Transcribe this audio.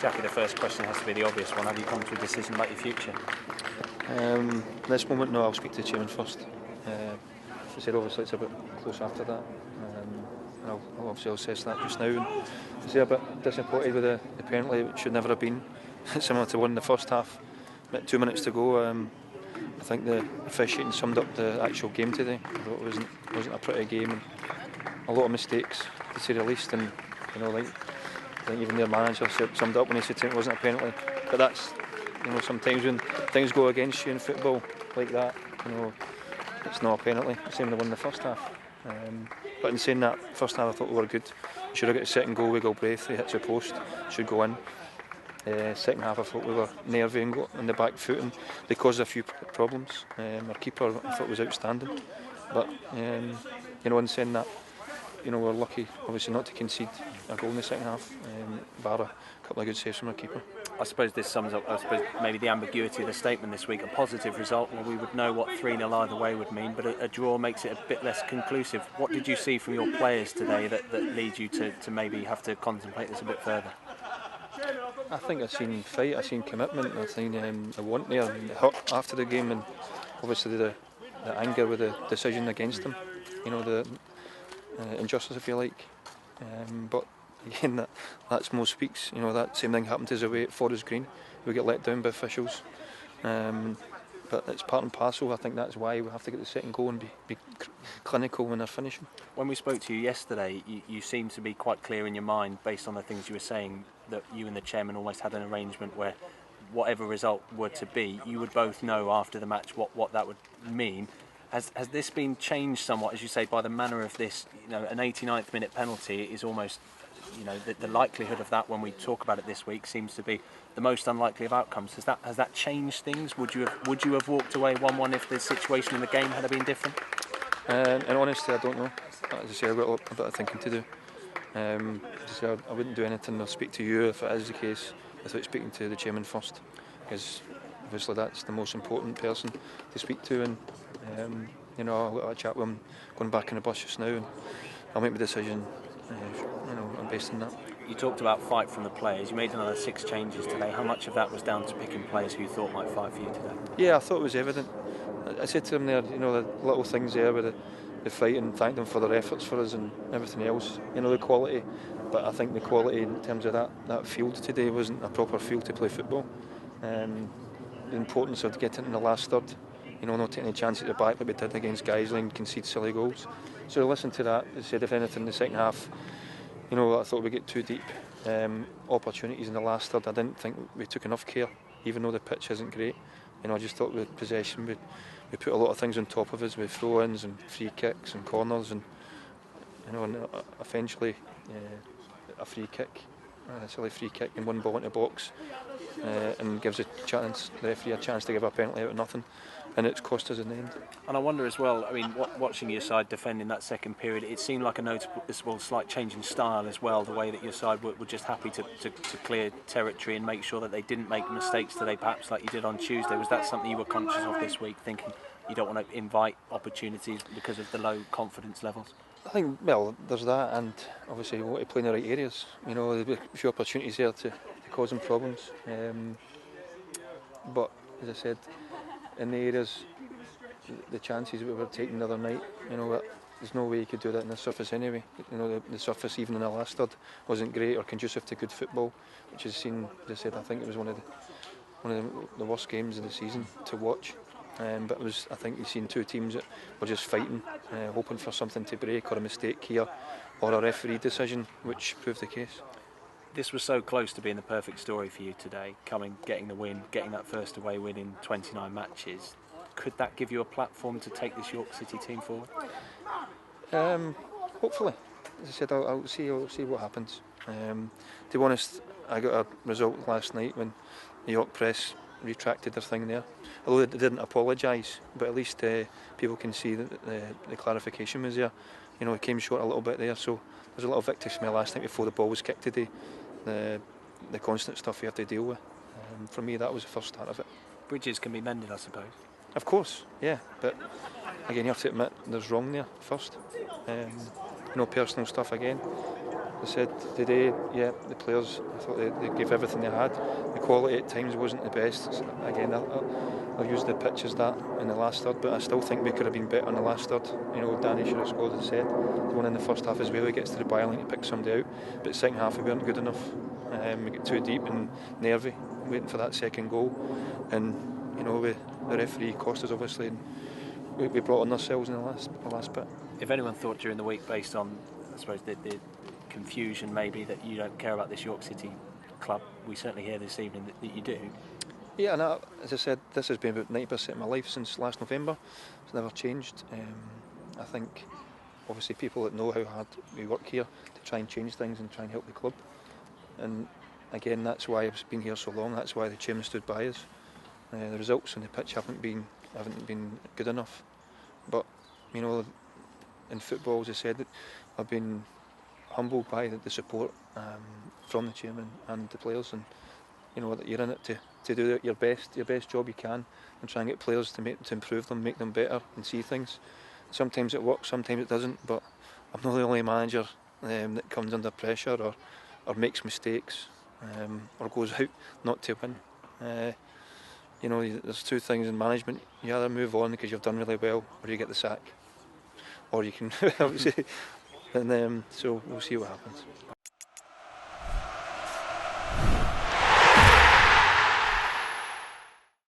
Jackie, the first question has to be the obvious one. Have you come to a decision about your future? This moment, no, I'll speak to the chairman first. As I said, obviously it's a bit close after that. And I'll assess that just now. And I say a bit disappointed with the penalty. It should never have been. Similar to one in the first half. About 2 minutes to go. I think the officiating summed up the actual game today. I thought it wasn't a pretty game, and a lot of mistakes to say the least. And I think even their manager summed up when he said it wasn't a penalty. But that's sometimes when things go against you in football like that, it's not a penalty. Same with the one in the first half. But in saying that, first half I thought we were good. Should have got a second goal with Galbraith. He hits the post, should go in. Second half I thought we were nervy and got on the back foot, and they caused a few problems. Our keeper I thought was outstanding, but in saying that, we're lucky obviously not to concede a goal in the second half, bar a couple of good saves from our keeper. I suppose this sums up, maybe the ambiguity of the statement this week. A positive result, well, we would know what 3-0 either way would mean, but a draw makes it a bit less conclusive. What did you see from your players today that lead you to maybe have to contemplate this a bit further? I think I've seen fight, I've seen commitment, I've seen the want there, and the hurt after the game, and obviously the anger with the decision against them, the injustice, if you like. But again, that's most weeks. That same thing happened to us away at Forest Green. We get let down by officials. But it's part and parcel. I think that's why we have to get the second goal and be clinical when they're finishing. When we spoke to you yesterday, you seemed to be quite clear in your mind, based on the things you were saying, that you and the chairman almost had an arrangement where whatever result were to be, you would both know after the match what that would mean. Has this been changed somewhat, as you say, by the manner of this? An 89th minute penalty is almost, the likelihood of that when we talk about it this week seems to be the most unlikely of outcomes. Has that changed things? Would you have walked away 1-1 if the situation in the game had been different? And honestly, I don't know. As I say, I've got a bit of thinking to do. I wouldn't do anything or speak to you if it is the case without speaking to the chairman first, because obviously that's the most important person to speak to, and I'll have a chat with him going back in the bus just now, and I'll make my decision based on that. You talked about fight from the players. You made another 6 changes today. How much of that was down to picking players who you thought might fight for you today? Yeah, I thought it was evident. I said to him there, the little things there with the fight, and thanked them for their efforts for us and everything else. The quality, but I think the quality in terms of that field today wasn't a proper field to play football. The importance of getting in the last third, not taking a chance at the back like we did against Guiseley and concede silly goals. So I listened to that. I said, if anything, in the second half, I thought we'd get too deep. Opportunities in the last third, I didn't think we took enough care, even though the pitch isn't great. I just thought with possession, we put a lot of things on top of us, with throw-ins and free kicks and corners, and eventually a free kick, a silly free kick, and one ball into the box, and gives the referee a chance to give a penalty out of nothing, and it's cost us in the end. And I wonder as well, watching your side defending that second period, it seemed like a noticeable slight change in style as well, the way that your side were just happy to clear territory and make sure that they didn't make mistakes today, perhaps like you did on Tuesday. Was that something you were conscious of this week, thinking you don't want to invite opportunities because of the low confidence levels? I think, there's that, and obviously you want to play in the right areas. There'll be a few opportunities there to cause them problems. But as I said, in the areas, the chances that we were taking the other night, there's no way you could do that in the surface anyway. The surface, even in the last third, wasn't great or conducive to good football, which is seen, as I said, I think it was one of the worst games of the season to watch. But I think you've seen two teams that were just fighting, hoping for something to break, or a mistake here, or a referee decision, which proved the case. This was so close to being the perfect story for you today, getting the win, getting that first away win in 29 matches. Could that give you a platform to take this York City team forward? Hopefully. As I said, I'll see what happens. To be honest, I got a result last night when the York press retracted their thing there. Although they didn't apologise, but at least people can see that the clarification was there. It came short a little bit there, so there's a little victory smell last night before the ball was kicked today. The constant stuff you have to deal with. For me, that was the first start of it. Bridges can be mended, I suppose. Of course, yeah, but again, you have to admit there's wrong there first. Personal stuff again. I said today, yeah, the players, I thought they gave everything they had. The quality at times wasn't the best. Again, I'll use the pitch as that in the last third, but I still think we could have been better in the last third. You know, Danny should have scored, as I said. The one in the first half as well, he gets to the byline to pick somebody out. But second half we weren't good enough. We got too deep and nervy, waiting for that second goal. And, you know, the referee cost us obviously, and we brought on ourselves in the last bit. If anyone thought during the week, based on, I suppose, the confusion maybe that you don't care about this York City club, we certainly hear this evening that you do. Yeah, and as I said, this has been about 90% of my life since last November. It's never changed. I think, obviously, people that know how hard we work here to try and change things and try and help the club. And again, that's why I've been here so long. That's why the chairman stood by us. The results on the pitch haven't been good enough. But you know, in football, as I said, I've been humbled by the support from the chairman and the players, and you know that you're in it to do your best job you can, and try and get players to improve them, make them better, and see things. Sometimes it works, sometimes it doesn't. But I'm not the only manager that comes under pressure or makes mistakes or goes out not to win. You know, there's two things in management: you either move on because you've done really well, or you get the sack, or you can obviously. And so we'll see what happens.